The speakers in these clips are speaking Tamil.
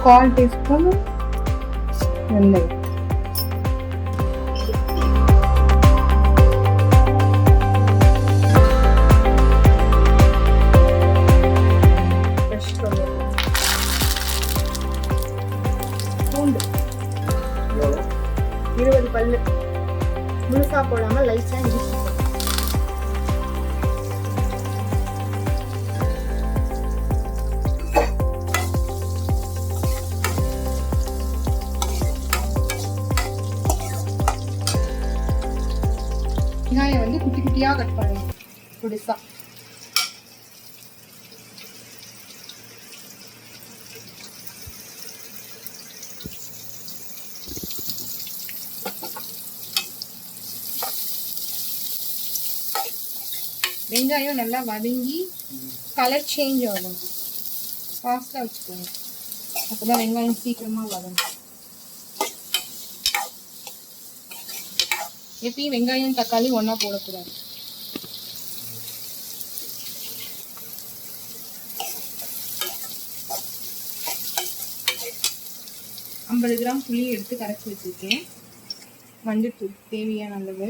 1/4 டீஸ்பூன் வெந்தயம், பூண்டு 20 பல்லு முழுசா போடாம லைட்டா இடிச்சு, வெங்காயம் வந்து குட்டி குட்டியா கட் பண்ணணும் புதுசா. வெங்காயம் நல்லா வதங்கி கலர் சேஞ்ச் ஆகும். ஃபாஸ்ட்டாக வச்சுக்கோங்க, அப்போதான் வெங்காயம் சீக்கிரமாக வதங்கும். எப்பயும் வெங்காயம் தக்காளி ஒன்றா போடக்கூடாது. ஐம்பது கிராம் புளி எடுத்து கரைச்சி வச்சுருக்கேன். மஞ்சள்தூள் தேவையான அளவு.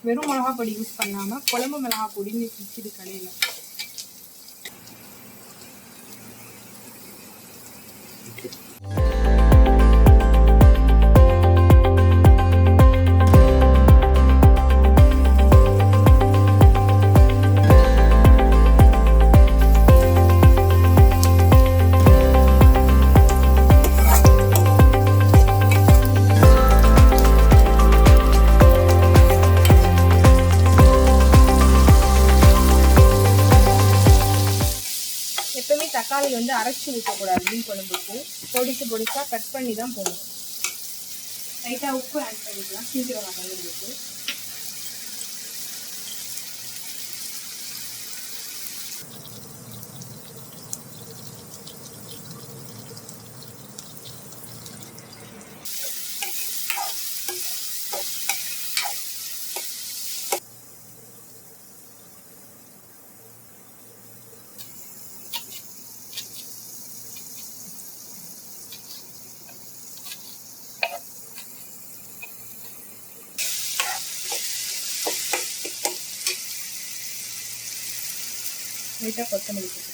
வெறும் மிளகா பொடி யூஸ் பண்ணாமல் குழம்பு மிளகா பொடின்னு விற்கிது கடையில். எப்பவுமே தக்காளி வந்து அரைச்சி ஊற்றக்கூடாது. மீன் குழம்புக்கு பொடிச்சு பொடிச்சா கட் பண்ணி தான் போடணும். லைட்டாக உப்பு ஆட் பண்ணிக்கலாம் சீக்கிரம் வதங்கிறதுக்கு. லைட்டாக கொத்தமல்லி போட்டு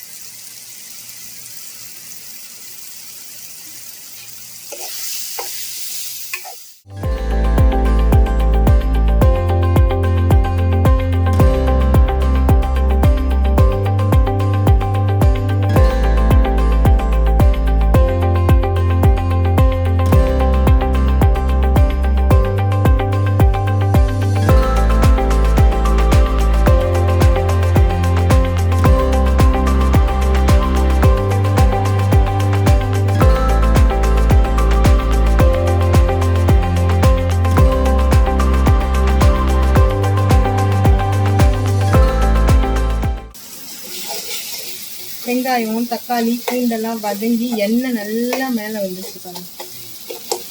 வெங்காயம் தக்காளி பூண்டெல்லாம் வதங்கி எண்ணெய் நல்லா மேலே வந்துச்சு பாருங்க.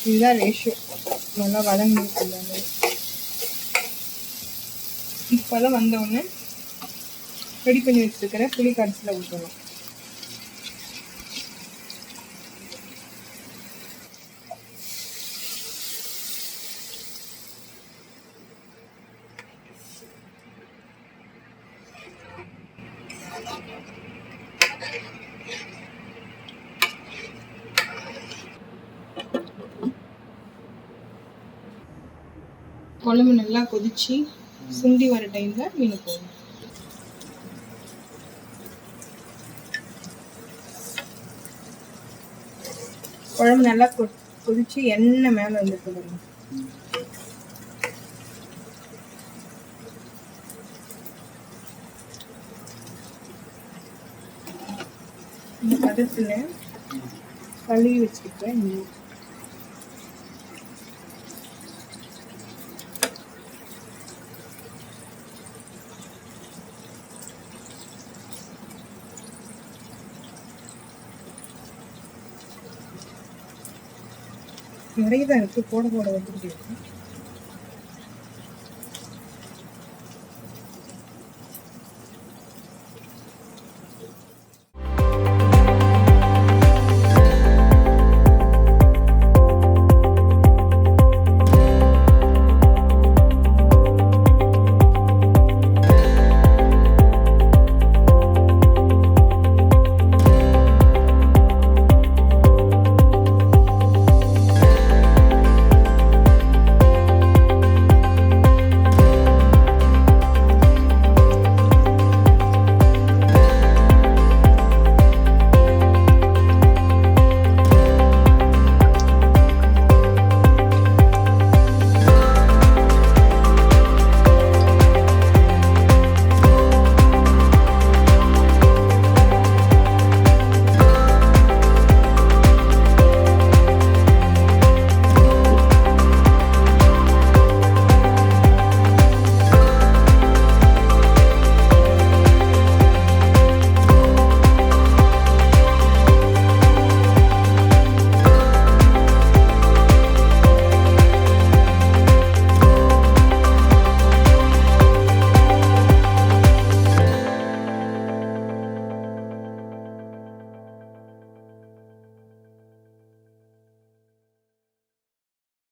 இதுதான் ரேஷியோ. நல்லா வதங்கிருக்குங்க. இப்போதான் வந்தவுடனே ரெடி பண்ணி வச்சுருக்கிற புளி கரைசலை ஊற்றணும். குழம்பு நல்லா கொதிச்சு சுண்டி வர டைம்ல மீன் போடணும். குழம்பு நல்லா கொதிச்சு எண்ணெய் மேல வந்துட்டு பாருங்க. இந்த பதத்துல கழுவி வச்சுக்கிட்டேன். நிறைய தான் இருக்கு, போட வந்துட்டு இருக்கு.